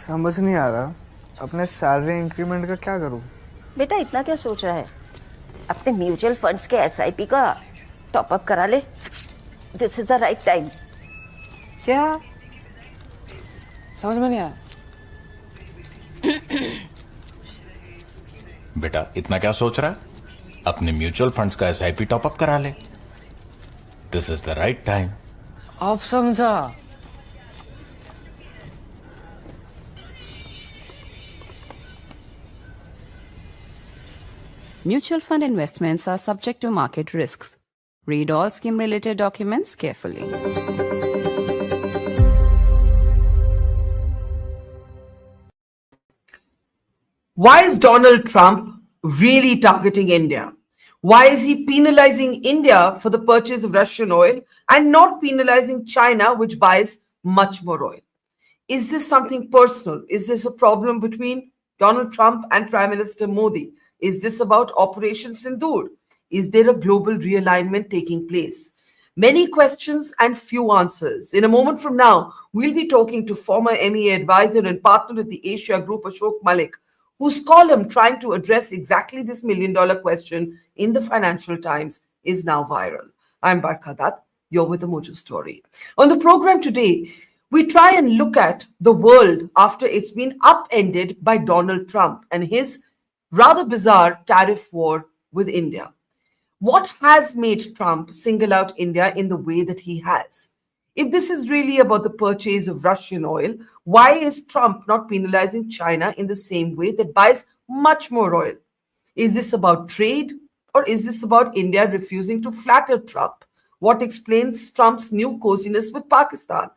समझ नहीं आ रहा अपने सैलरी इंक्रीमेंट का क्या करूं। बेटा इतना क्या सोच रहा है, अपने म्यूचुअल फंड्स के एसआईपी का टॉप अप करा ले। This is the right time. क्या समझ में नहीं आया? बेटा इतना क्या सोच रहा है, अपने म्यूचुअल फंड्स का एसआईपी टॉप अप करा ले। This is the right time. अब समझा। Mutual fund investments are subject to market risks. Read all scheme-related documents carefully. Why is Donald Trump really targeting India? Why is he penalizing India for the purchase of Russian oil and not penalizing China, which buys much more oil? Is this something personal? Is this a problem between Donald Trump and Prime Minister Modi? Is this about Operation Sindoor? Is there a global realignment taking place? Many questions and few answers. In a moment from now, we'll be talking to former MEA Advisor and partner at the Asia Group, Ashok Malik, whose column trying to address exactly this million-dollar question in the Financial Times is now viral. I'm Barkha Dutt. You're with the Mojo Story. On the program today, we try and look at the world after it's been upended by Donald Trump and his rather bizarre tariff war with India. What has made Trump single out India in the way that he has? If this is really about the purchase of Russian oil, why is Trump not penalizing China in the same way that buys much more oil? Is this about trade or is this about India refusing to flatter Trump? What explains Trump's new coziness with Pakistan?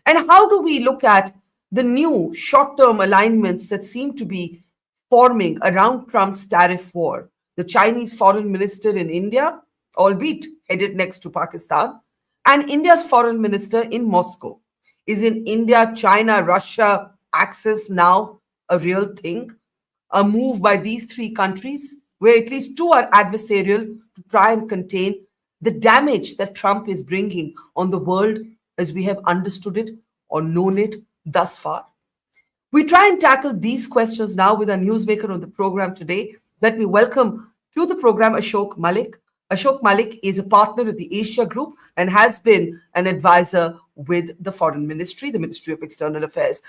And how do we look at the new short-term alignments that seem to be forming around Trump's tariff war? The Chinese foreign minister in India, albeit headed next to Pakistan, and India's foreign minister in Moscow. Is in India, China, Russia axis now a real thing? A move by these three countries, where at least two are adversarial to try and contain the damage that Trump is bringing on the world as we have understood it or known it thus far. We try and tackle these questions now with our newsmaker on the program today. Let me welcome to the program Ashok Malik. Ashok Malik is a partner at the Asia Group and has been an advisor with the Foreign Ministry, the Ministry of External Affairs.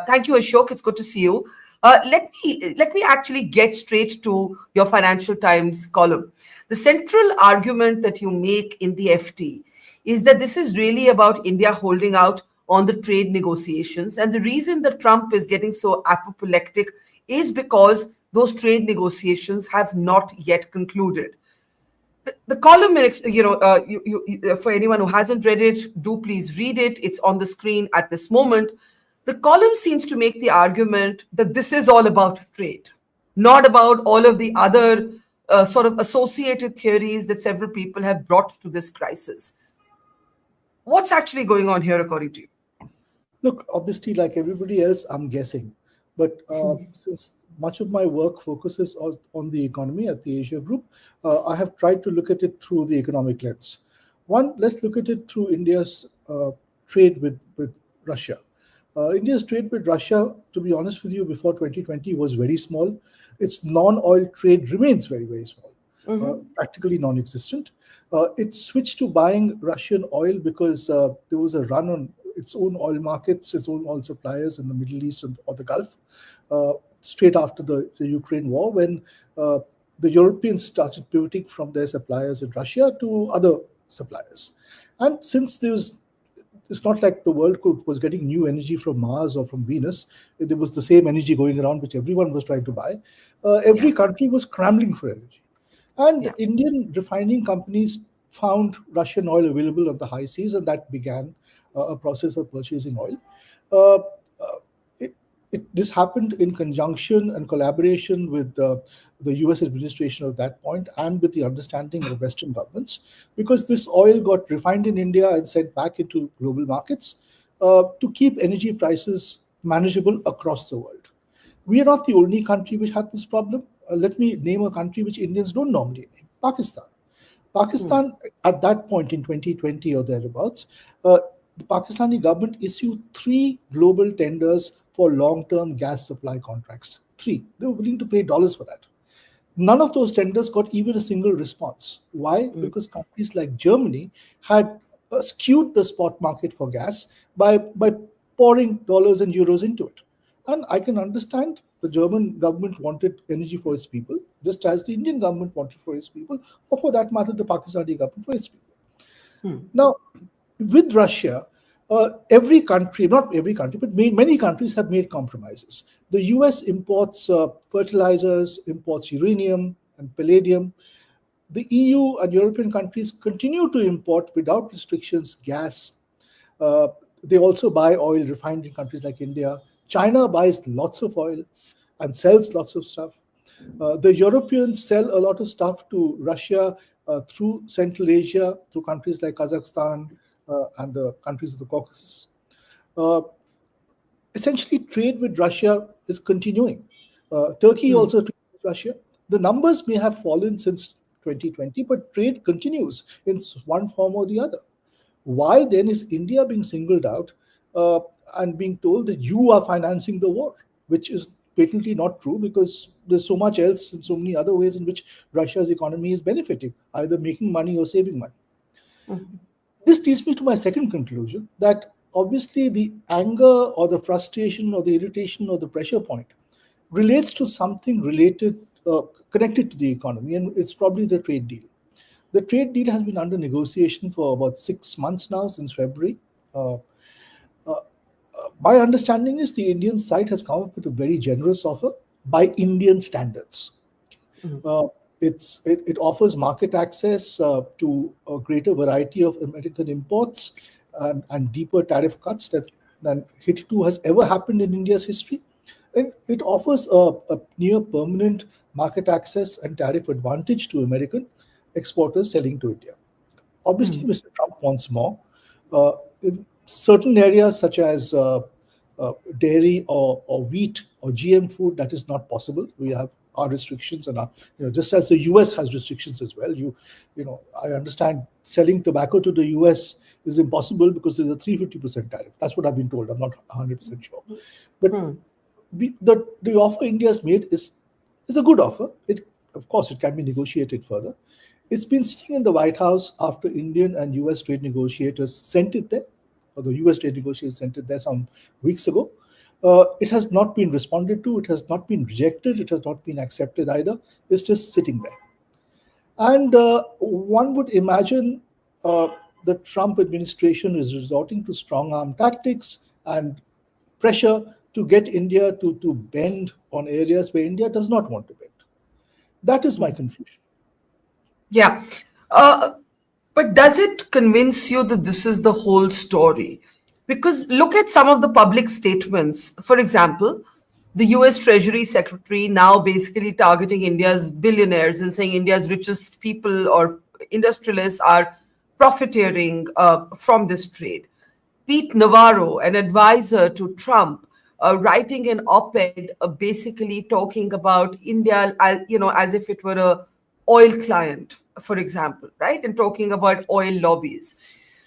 Thank you, Ashok. It's good to see you. Let me actually get straight to your Financial Times column. The central argument that you make in the FT is that this is really about India holding out on the trade negotiations. And the reason that Trump is getting so apoplectic is because those trade negotiations have not yet concluded. The column, for anyone who hasn't read it, do please read it. It's on the screen at this moment. The column seems to make the argument that this is all about trade, not about all of the other sort of associated theories that several people have brought to this crisis. What's actually going on here, according to you? Look, obviously, like everybody else, I'm guessing. But since much of my work focuses on the economy at the Asia Group, I have tried to look at it through the economic lens. One, let's look at it through India's trade with Russia. India's trade with Russia, to be honest with you, before 2020 was very small. Its non-oil trade remains very, very small, practically non-existent. It switched to buying Russian oil because there was a run on its own oil markets, its own oil suppliers in the Middle East or the Gulf, straight after the Ukraine war, when the Europeans started pivoting from their suppliers in Russia to other suppliers. And since it's not like the world was getting new energy from Mars or from Venus. There was the same energy going around, which everyone was trying to buy. Every country was scrambling for energy. And Indian refining companies found Russian oil available on the high seas, and that began a process of purchasing oil. This happened in conjunction and collaboration with the US administration at that point and with the understanding of Western governments, because this oil got refined in India and sent back into global markets to keep energy prices manageable across the world. We are not the only country which had this problem. Let me name a country which Indians don't normally name: Pakistan. Pakistan, at that point in 2020 or thereabouts, the Pakistani government issued 3 global tenders for long-term gas supply contracts. 3. They were willing to pay dollars for that. None of those tenders got even a single response. Why? Because countries like Germany had skewed the spot market for gas by pouring dollars and euros into it. And I can understand the German government wanted energy for its people, just as the Indian government wanted for its people, or for that matter, the Pakistani government for its people. Now, with Russia, every country, not every country, but many countries have made compromises. The US imports fertilizers, imports uranium and palladium. The EU and European countries continue to import without restrictions gas. They also buy oil refined in countries like India. China buys lots of oil and sells lots of stuff. The Europeans sell a lot of stuff to Russia through Central Asia, through countries like Kazakhstan and the countries of the Caucasus. Essentially, trade with Russia is continuing. Turkey also trades with Russia. The numbers may have fallen since 2020, but trade continues in one form or the other. Why then is India being singled out and being told that you are financing the war, which is patently not true, because there's so much else and so many other ways in which Russia's economy is benefiting, either making money or saving money. This leads me to my second conclusion, that obviously the anger or the frustration or the irritation or the pressure point relates to something related, connected to the economy, and it's probably the trade deal. The trade deal has been under negotiation for about 6 months now, since February. My understanding is the Indian side has come up with a very generous offer by Indian standards. It offers market access to a greater variety of American imports and deeper tariff cuts than hitherto has ever happened in India's history. And it offers a near permanent market access and tariff advantage to American exporters selling to India. Obviously, Mr. Trump wants more. In certain areas such as dairy or wheat or GM food, that is not possible. We have our restrictions, and just as the US has restrictions as well. I understand selling tobacco to the US is impossible because there's a 350% tariff. That's what I've been told. I'm not 100% sure. But the offer India has made is a good offer. Of course, it can be negotiated further. It's been sitting in the White House after Indian and US trade negotiators sent it there, or the US trade negotiators sent it there some weeks ago. It has not been responded to. It has not been rejected. It has not been accepted either. It's just sitting there. And one would imagine the Trump administration is resorting to strong arm tactics and pressure to get India to bend on areas where India does not want to bend. That is my confusion. Yeah. But does it convince you that this is the whole story? Because look at some of the public statements. For example, the US Treasury Secretary now basically targeting India's billionaires and saying India's richest people or industrialists are profiteering from this trade. Pete Navarro, an advisor to Trump, writing an op-ed basically talking about India as if it were a oil client, for example, right? And talking about oil lobbies.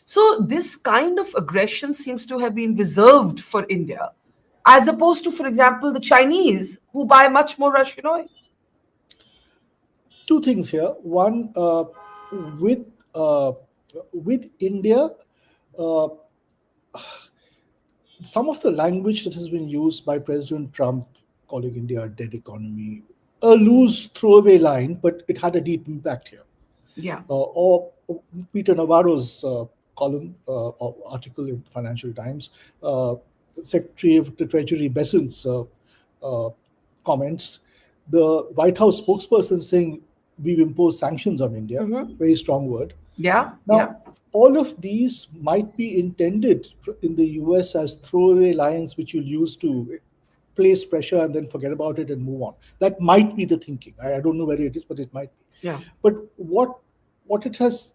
So this kind of aggression seems to have been reserved for India, as opposed to, for example, the Chinese, who buy much more Russian oil. Two things here. One, with India, some of the language that has been used by President Trump, calling India a dead economy, a loose throwaway line, but it had a deep impact here. Yeah. Or Peter Navarro's column or article in Financial Times, Secretary of the Treasury Bessent's comments, the White House spokesperson saying we've imposed sanctions on India, very strong word. Yeah. Now, all of these might be intended in the US as throwaway lines which you'll use to place pressure and then forget about it and move on. That might be the thinking. I don't know where it is, but it might be. Yeah. But what it has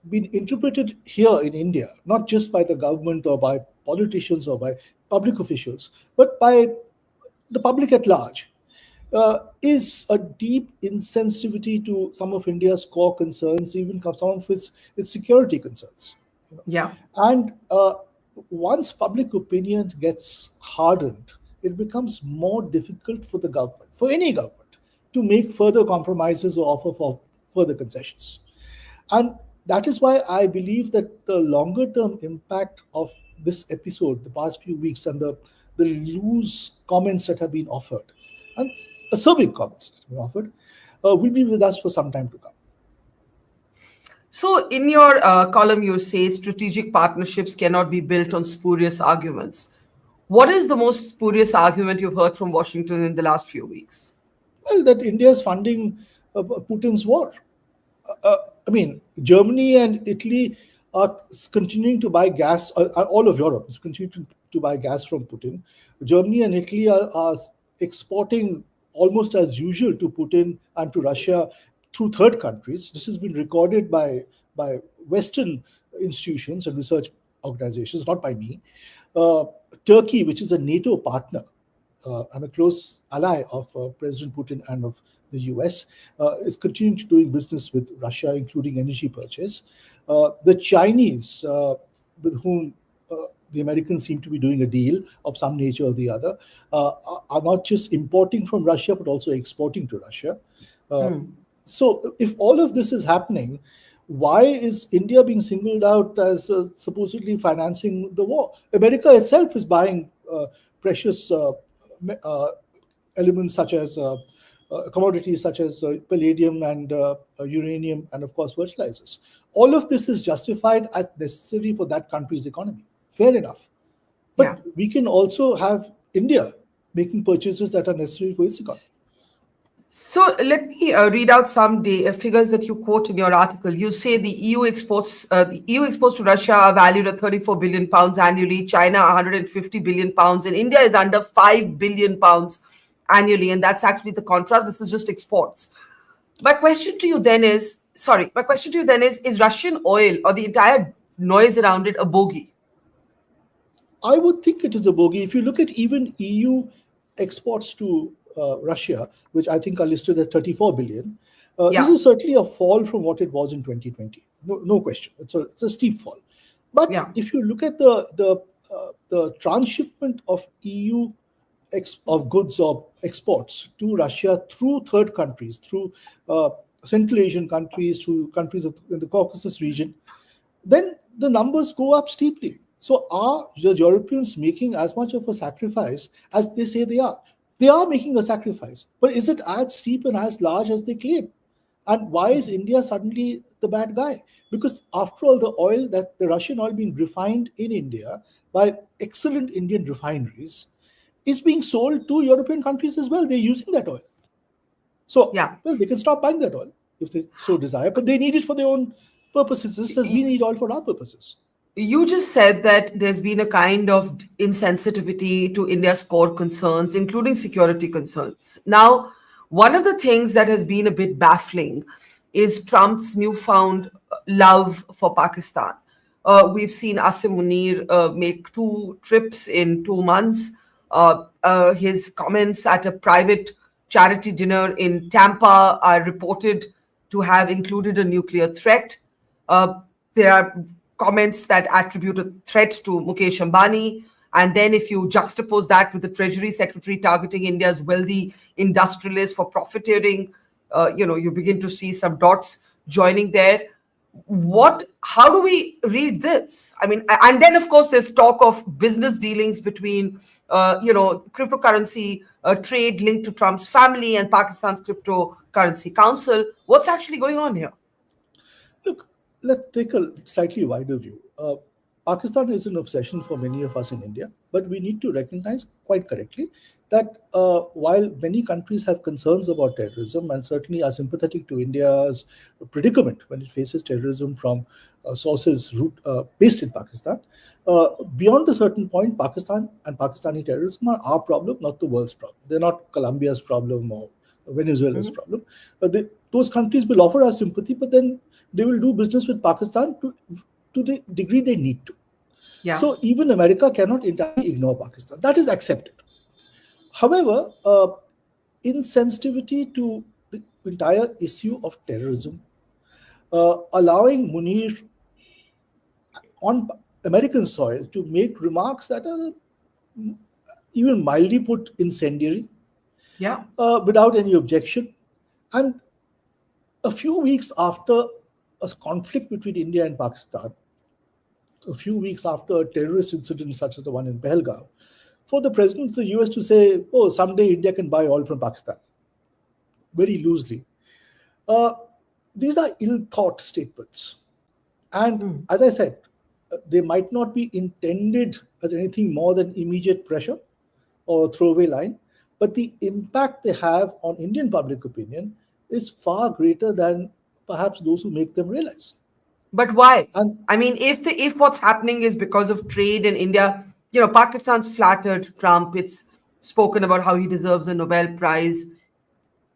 been interpreted here in India, not just by the government or by politicians or by public officials, but by the public at large, is a deep insensitivity to some of India's core concerns, even some of its security concerns. Yeah. And once public opinion gets hardened it becomes more difficult for the government, for any government, to make further compromises or offer for further concessions. And that is why I believe that the longer term impact of this episode, the past few weeks, and the loose comments that have been offered, and acerbic comments that have been offered, will be with us for some time to come. So, in your column, you say strategic partnerships cannot be built on spurious arguments. What is the most spurious argument you've heard from Washington in the last few weeks? Well, that India is funding Putin's war. I mean, Germany and Italy are continuing to buy gas, all of Europe is continuing to buy gas from Putin. Germany and Italy are exporting almost as usual to Putin and to Russia through third countries. This has been recorded by Western institutions and research organizations, not by me. Turkey, which is a NATO partner and a close ally of President Putin and of the US, is continuing to doing business with Russia, including energy purchase. The Chinese, with whom the Americans seem to be doing a deal of some nature or the other, are not just importing from Russia, but also exporting to Russia. So if all of this is happening, why is India being singled out as supposedly financing the war? America itself is buying precious elements such as commodities such as palladium and uranium and, of course, fertilizers. All of this is justified as necessary for that country's economy. Fair enough. But we can also have India making purchases that are necessary for its economy. So let me read out some figures that you quote in your article. You say the EU exports to Russia are valued at 34 billion pounds annually, China 150 billion pounds, and India is under 5 billion pounds annually, and that's actually the contrast. This is just exports. My question to you then is, is Russian oil or the entire noise around it a bogey? I would think it is a bogey. If you look at even EU exports to Russia, which I think are listed at 34 billion, this is certainly a fall from what it was in 2020. No question. It's a steep fall. But if you look at the transshipment of EU of goods or exports to Russia through third countries, through Central Asian countries, through countries in the Caucasus region, then the numbers go up steeply. So are the Europeans making as much of a sacrifice as they say they are? They are making a sacrifice, but is it as steep and as large as they claim? And why is India suddenly the bad guy? Because after all, the Russian oil being refined in India by excellent Indian refineries is being sold to European countries as well. They're using that oil. So, well, they can stop buying that oil if they so desire, but they need it for their own purposes, just as we need oil for our purposes. You just said that there's been a kind of insensitivity to India's core concerns, including security concerns. Now, one of the things that has been a bit baffling is Trump's newfound love for Pakistan. We've seen Asim Munir make 2 trips in 2 months. His comments at a private charity dinner in Tampa are reported to have included a nuclear threat. There are comments that attribute a threat to Mukesh Ambani. And then if you juxtapose that with the Treasury Secretary targeting India's wealthy industrialists for profiteering, you begin to see some dots joining there. How do we read this? I mean, and then of course there's talk of business dealings between, cryptocurrency trade linked to Trump's family and Pakistan's cryptocurrency council. What's actually going on here? Look, let's take a slightly wider view. Pakistan is an obsession for many of us in India, but we need to recognize quite correctly that while many countries have concerns about terrorism and certainly are sympathetic to India's predicament when it faces terrorism from sources based in Pakistan, beyond a certain point, Pakistan and Pakistani terrorism are our problem, not the world's problem. They're not Colombia's problem or Venezuela's problem. Those countries will offer us sympathy, but then they will do business with Pakistan to the degree they need to. So even America cannot entirely ignore Pakistan. That is accepted. However, insensitivity to the entire issue of terrorism, allowing Munir on American soil to make remarks that are even mildly put incendiary, Yeah. without any objection. And a few weeks after a conflict between India and Pakistan, a few weeks after a terrorist incident such as the one in Pahalgam, for the president of the US to say, oh, someday India can buy oil from Pakistan, very loosely. Uh, these are ill thought statements. And as I said, they might not be intended as anything more than immediate pressure or a throwaway line, but the impact they have on Indian public opinion is far greater than perhaps those who make them realize. But why? And I mean, if what's happening is because of trade in India, Pakistan's flattered Trump. It's spoken about how he deserves a Nobel Prize.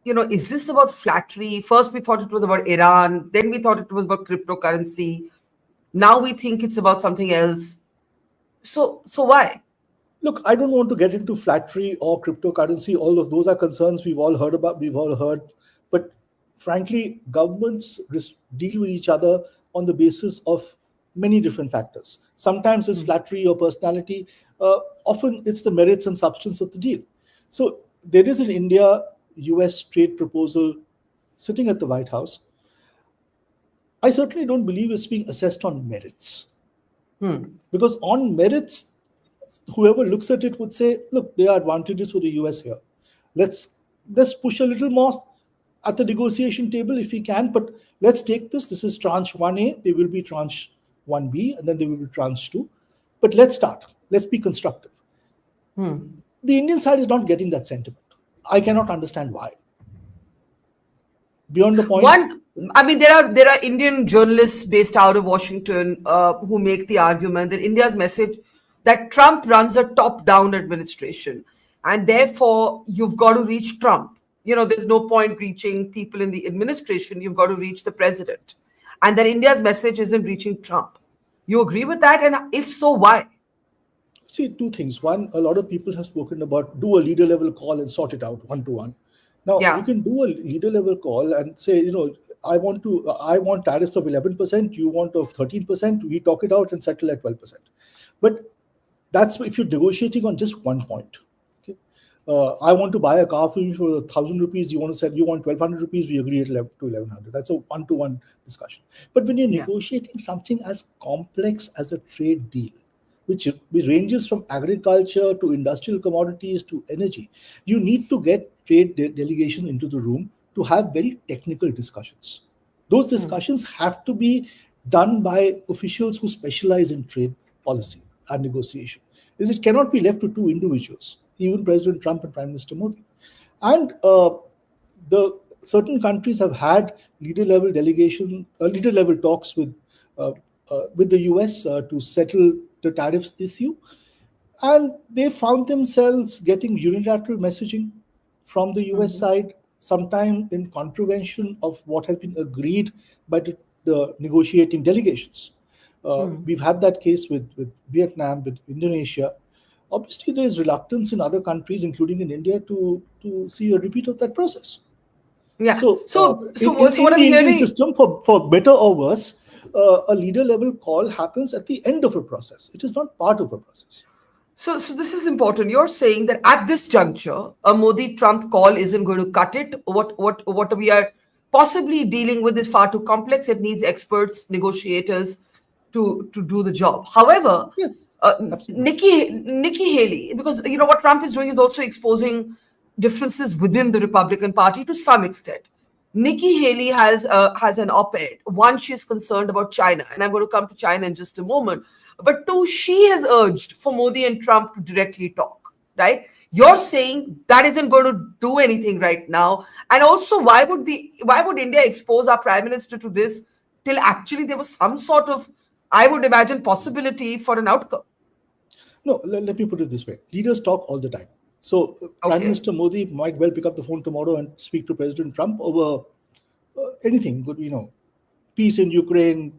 Is this about flattery? First, we thought it was about Iran. Then we thought it was about cryptocurrency. Now we think it's about something else. So why? look, I don't want to get into flattery or cryptocurrency. All of those are concerns we've all heard about, we've all heard. But frankly, governments deal with each other on the basis of many different factors. Sometimes it's flattery or personality. Often it's the merits and substance of the deal. So there is an India-US trade proposal sitting at the White House. I certainly don't believe it's being assessed on merits. Because on merits, whoever looks at it would say, look, there are advantages for the US here. Let's push a little more at the negotiation table if we can, but let's take this. This is tranche 1A, there will be tranche 1B, and then there will be tranche 2. But let's start. Let's be constructive. The Indian side is not getting that sentiment. I cannot understand why. Beyond the point. There are Indian journalists based out of Washington who make the argument that India's message that Trump runs a top-down administration, and therefore you've got to reach Trump. There's no point reaching people in the administration. You've got to reach the president, and that India's message isn't reaching Trump. You agree with that? And if so, why? See, two things. One, a lot of people have spoken about do a leader level call and sort it out one-to-one. Now, you can do a leader level call and say, I want tariffs of 11%, you want of 13%, we talk it out and settle at 12%. But that's if you're negotiating on just one point. Okay? I want to buy a car for you for 1,000 rupees, you want 1,200 rupees, we agree at 1,100. That's a one-to-one discussion. But when you're negotiating something as complex as a trade deal, which ranges from agriculture to industrial commodities to energy, you need to get trade delegations into the room to have very technical discussions. Those discussions have to be done by officials who specialize in trade policy and negotiation. And it cannot be left to two individuals, even President Trump and Prime Minister Modi. And the certain countries have had leader level talks with the US to settle the tariffs issue, and they found themselves getting unilateral messaging from the US side, sometime in contravention of what has been agreed by the negotiating delegations. We've had that case with Vietnam, with Indonesia. Obviously, there is reluctance in other countries, including in India, to see a repeat of that process. Yeah. So what in I'm the Indian hearing system, for better or worse, a leader level call happens at the end of a process. It is not part of a process. So this is important. You're saying that at this juncture, a Modi-Trump call isn't going to cut it. What we are possibly dealing with is far too complex. It needs experts, negotiators to do the job. However, Yes, Nikki Haley, because what Trump is doing is also exposing differences within the Republican Party to some extent. Nikki Haley has an op-ed. One, she's concerned about China, and I'm going to come to China in just a moment. But two, she has urged for Modi and Trump to directly talk, right? You're saying that isn't going to do anything right now. And also, why would India expose our prime minister to this till actually there was some sort of, I would imagine, possibility for an outcome? No, let me put it this way. Leaders talk all the time. So Prime Minister Modi might well pick up the phone tomorrow and speak to President Trump over anything, good, peace in Ukraine,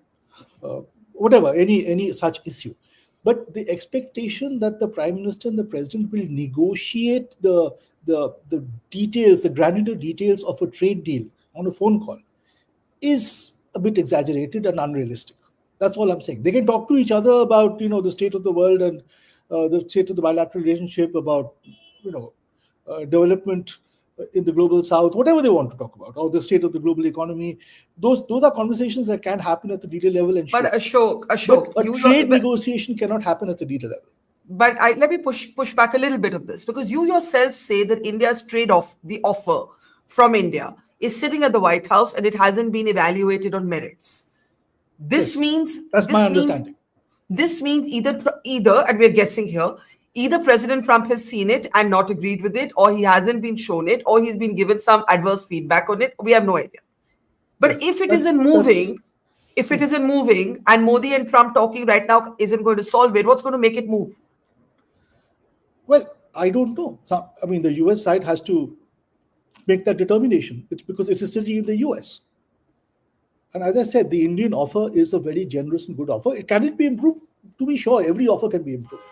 whatever, any such issue. But the expectation that the Prime Minister and the President will negotiate the details, the granular details of a trade deal on a phone call is a bit exaggerated and unrealistic. That's all I'm saying. They can talk to each other about the state of the world and the state of the bilateral relationship, about development in the global south, whatever they want to talk about, or the state of the global economy. Those are conversations that can happen at the leader level, and But should. Ashok, But a you trade negotiation cannot happen at the leader level. But let me push back a little bit of this, because you yourself say that India's the offer from India is sitting at the White House and it hasn't been evaluated on merits. This Yes, means that's my understanding. This means either, and we're guessing here, either President Trump has seen it and not agreed with it, or he hasn't been shown it, or he's been given some adverse feedback on it. We have no idea. But Yes, if it isn't moving, and Modi and Trump talking right now isn't going to solve it, what's going to make it move? Well, I don't know. The US side has to make that determination. It's because it's a city in the US. And as I said, the Indian offer is a very generous and good offer. Can it be improved? To be sure, every offer can be improved.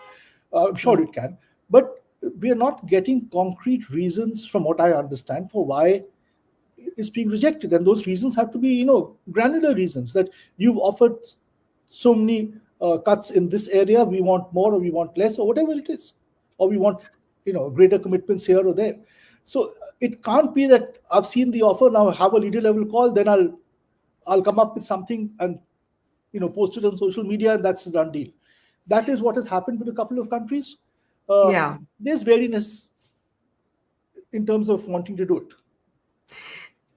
I'm sure it can. But we are not getting concrete reasons, from what I understand, for why it's being rejected. And those reasons have to be, granular reasons, that you've offered so many cuts in this area, we want more, or we want less, or whatever it is. Or we want, greater commitments here or there. So it can't be that I've seen the offer, now have a leader level call, then I'll come up with something and post it on social media, and that's a done deal. That is what has happened with a couple of countries. There's wariness in terms of wanting to do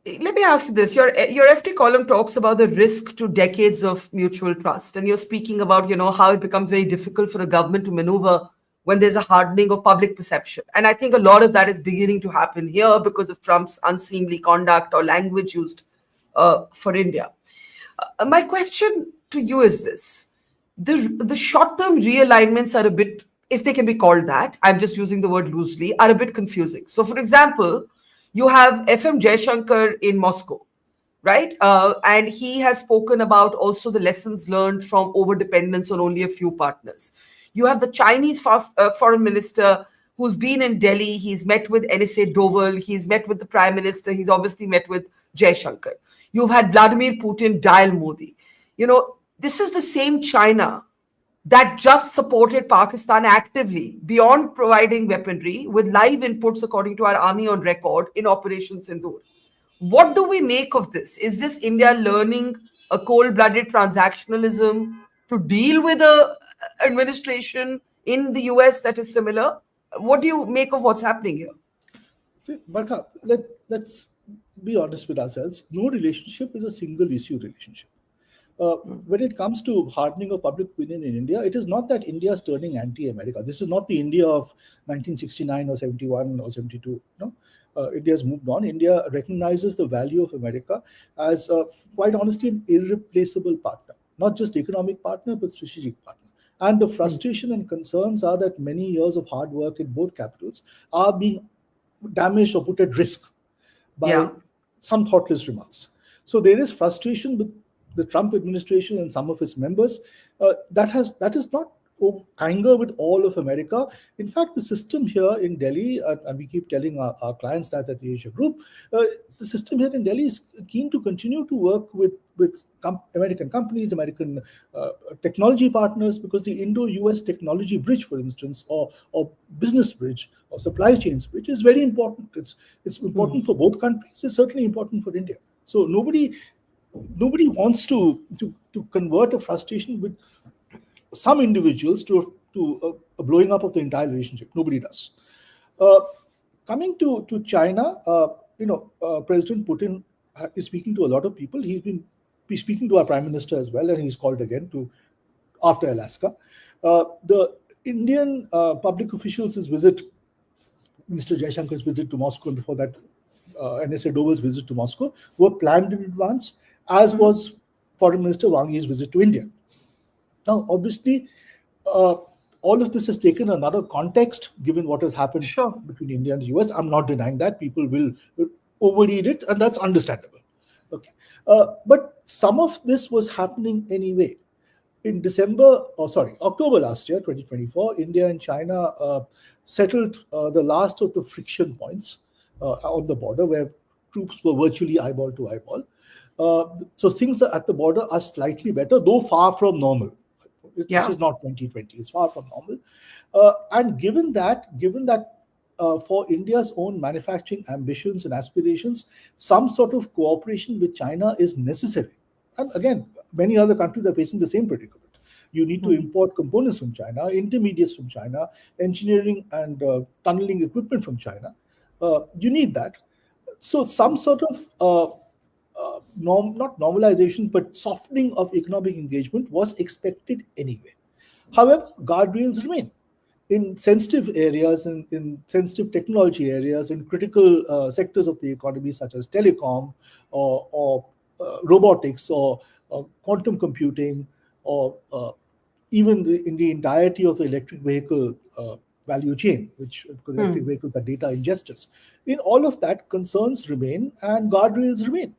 it. Let me ask you this. Your FT column talks about the risk to decades of mutual trust. And you're speaking about, how it becomes very difficult for a government to maneuver when there's a hardening of public perception. And I think a lot of that is beginning to happen here because of Trump's unseemly conduct or language used for India. My question to you is this. The short-term realignments are a bit, if they can be called that, I'm just using the word loosely, are a bit confusing. So, for example, you have FM Jaishankar in Moscow, right? And he has spoken about also the lessons learned from over-dependence on only a few partners. You have the Chinese foreign minister who's been in Delhi. He's met with NSA Doval. He's met with the prime minister. He's obviously met with Jaishankar. You've had Vladimir Putin dial Modi. This is the same China that just supported Pakistan actively beyond providing weaponry with live inputs, according to our army on record, in Operation Sindoor. What do we make of this? Is this India learning a cold-blooded transactionalism to deal with a administration in the US that is similar? What do you make of what's happening here? See, Barkha, let's be honest with ourselves. No relationship is a single issue relationship. When it comes to hardening of public opinion in India, it is not that India is turning anti-America. This is not the India of 1969 or 71 or 72. India has moved on. India recognizes the value of America as, quite honestly, an irreplaceable partner. Not just economic partner, but strategic partner. And the frustration and concerns are that many years of hard work in both capitals are being damaged or put at risk by some thoughtless remarks. So there is frustration with the Trump administration and some of its members. That is not anger with all of America. In fact, the system here in Delhi, and we keep telling our clients that at the Asia Group, the system here in Delhi is keen to continue to work with American companies, American technology partners, because the Indo-US technology bridge, for instance, or business bridge or supply chains bridge is very important. It's important for both countries. It's certainly important for India. So nobody wants to convert a frustration with some individuals to a blowing up of the entire relationship. Nobody does. Coming to China, President Putin is speaking to a lot of people. He's been speaking to our Prime Minister as well, and he's called again after Alaska. The Indian public officials' visit, Mr. Jaishankar's visit to Moscow, and before that, NSA Doval's visit to Moscow, were planned in advance, as was Foreign Minister Wang Yi's visit to India. Now, obviously, all of this has taken another context, given what has happened between India and the US. I'm not denying that. People will overread it, and that's understandable. Okay, but some of this was happening anyway. In October last year, 2024, India and China settled the last of the friction points on the border, where troops were virtually eyeball to eyeball. So things at the border are slightly better, though far from normal. This is not 2020. It's far from normal. And given that for India's own manufacturing ambitions and aspirations, some sort of cooperation with China is necessary. And again, many other countries are facing the same predicament. You need to import components from China, intermediates from China, engineering and tunneling equipment from China. You need that. So some sort of not normalization, but softening of economic engagement was expected anyway. However, guardrails remain in sensitive areas, in sensitive technology areas, in critical sectors of the economy, such as telecom or robotics or quantum computing, or even in the entirety of the electric vehicle value chain, because electric vehicles are data ingesters. In all of that, concerns remain and guardrails remain.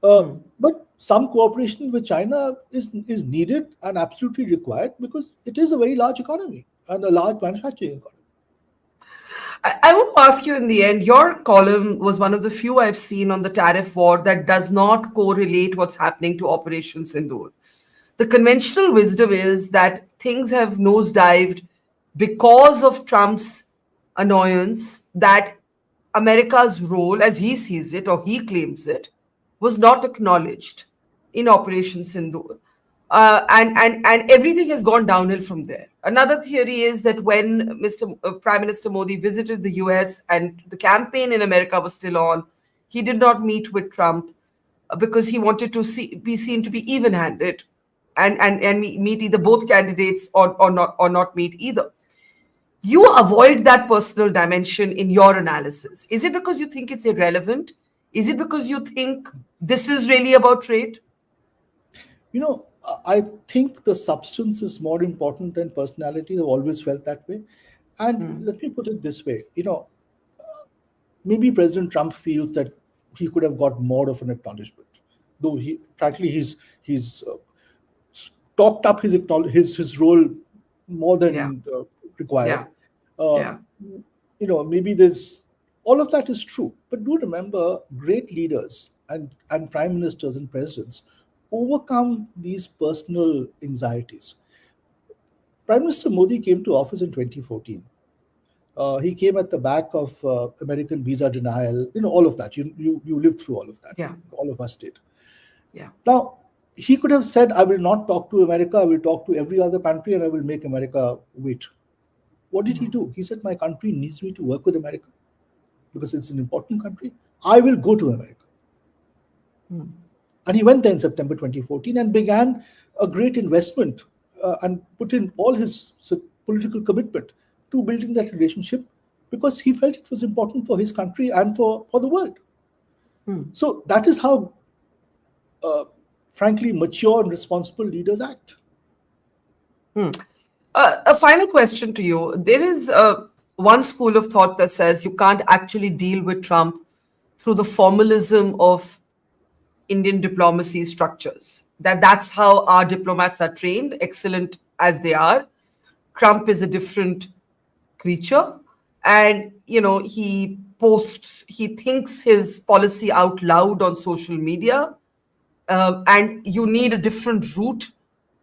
But some cooperation with China is needed and absolutely required, because it is a very large economy and a large manufacturing economy. I want to ask you in the end, your column was one of the few I've seen on the tariff war that does not correlate what's happening to Operation Sindoor. The conventional wisdom is that things have nosedived because of Trump's annoyance that America's role, as he sees it or he claims it, was not acknowledged in Operation Sindoor. And everything has gone downhill from there. Another theory is that when Prime Minister Modi visited the US and the campaign in America was still on, he did not meet with Trump because he wanted to be seen to be even-handed and meet either both candidates or not meet either. You avoid that personal dimension in your analysis. Is it because you think it's irrelevant? Is it because you think this is really about trade? I think the substance is more important than personality. I've always felt that way. And let me put it this way. Maybe President Trump feels that he could have got more of an acknowledgement, though he's talked up his role more than required. Maybe there's all of that is true. But do remember, great leaders and prime ministers and presidents overcome these personal anxieties. Prime Minister Modi came to office in 2014. He came at the back of American visa denial, all of that. You lived through all of that. Yeah. All of us did. Yeah. Now, he could have said, I will not talk to America, I will talk to every other country, and I will make America wait. What did he do? He said, my country needs me to work with America because it's an important country. I will go to America. And he went there in September 2014 and began a great investment and put in all his political commitment to building that relationship, because he felt it was important for his country and for the world. So that is how, frankly, mature and responsible leaders act. A final question to you. There is one school of thought that says you can't actually deal with Trump through the formalism of Indian diplomacy structures. That's how our diplomats are trained, excellent as they are. Trump is a different creature, and he thinks his policy out loud on social media, and you need a different route,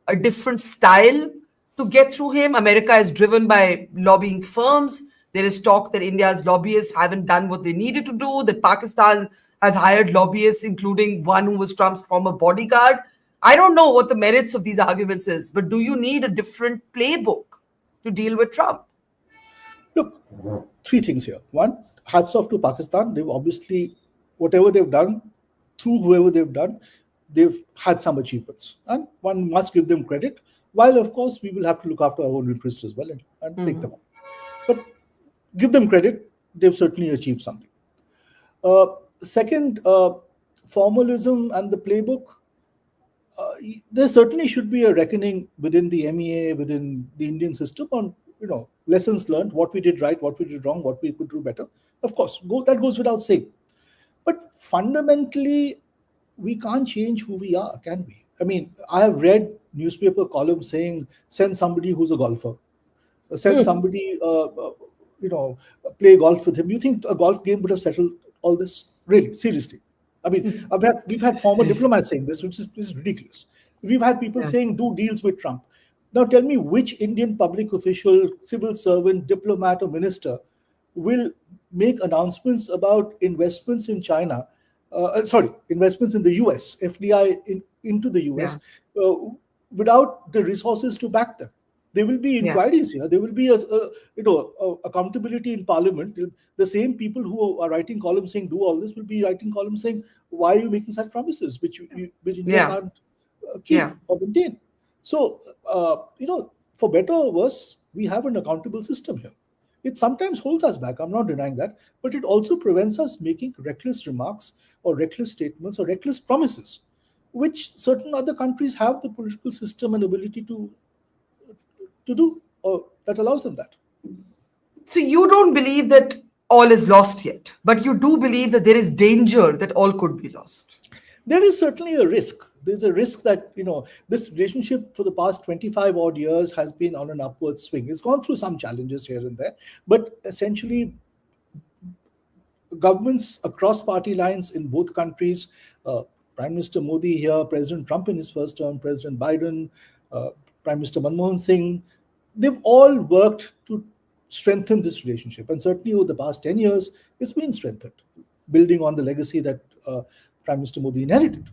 a different style to get through him. America is driven by lobbying firms. There is talk that India's lobbyists haven't done what they needed to do, that Pakistan has hired lobbyists, including one who was Trump's former bodyguard. I don't know what the merits of these arguments is, but do you need a different playbook to deal with Trump? Look, three things here. One, hats off to Pakistan. They've obviously, whatever they've done, through whoever they've done, they've had some achievements. And one must give them credit, while, of course, we will have to look after our own interests as well and take them up. But give them credit, they've certainly achieved something. Second, formalism and the playbook. There certainly should be a reckoning within the MEA, within the Indian system on lessons learned, what we did right, what we did wrong, what we could do better. Of course, that goes without saying. But fundamentally, we can't change who we are, can we? I mean, I have read newspaper columns saying, send somebody who's a golfer, send somebody, play golf with him. You think a golf game would have settled all this? Really, seriously? I mean, we've had former diplomats saying this, which is ridiculous. We've had people saying, do deals with Trump. Now tell me which Indian public official, civil servant, diplomat, or minister will make announcements about investments in China, investments in the US, FDI into the US, without the resources to back them. There will be inquiries here. There will be accountability in Parliament. The same people who are writing columns saying do all this will be writing columns saying why are you making such promises which India can't keep or maintain. So for better or worse, we have an accountable system here. It sometimes holds us back. I'm not denying that, but it also prevents us making reckless remarks or reckless statements or reckless promises, which certain other countries have the political system and ability to do, or that allows them that. So you don't believe that all is lost yet, but you do believe that there is danger that all could be lost. There is certainly a risk. There's a risk that this relationship for the past 25 odd years has been on an upward swing. It's gone through some challenges here and there, but essentially governments across party lines in both countries, Prime Minister Modi here, President Trump in his first term, President Biden, Prime Minister Manmohan Singh, they've all worked to strengthen this relationship. And certainly over the past 10 years, it's been strengthened, building on the legacy that Prime Minister Modi inherited.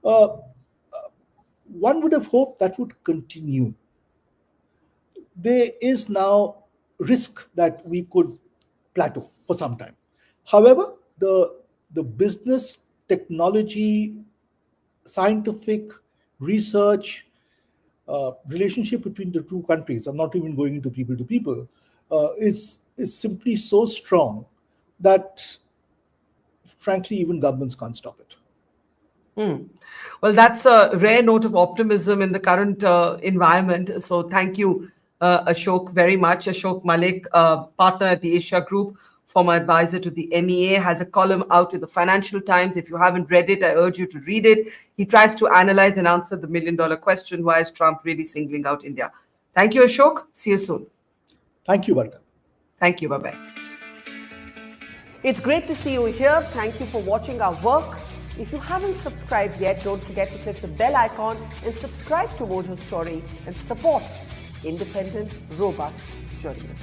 One would have hoped that would continue. There is now risk that we could plateau for some time. However, the business, technology, scientific research relationship between the two countries, I'm not even going into people to people, is simply so strong that frankly even governments can't stop it. Well, that's a rare note of optimism in the current environment. So thank you, Ashok, very much. Ashok Malik, partner at the Asia Group, former advisor to the MEA, has a column out in the Financial Times. If you haven't read it, I urge you to read it. He tries to analyze and answer the million-dollar question, why is Trump really singling out India? Thank you, Ashok. See you soon. Thank you, Barkha. Thank you. Bye-bye. It's great to see you here. Thank you for watching our work. If you haven't subscribed yet, don't forget to click the bell icon and subscribe to Mojo Story and support independent, robust journalism.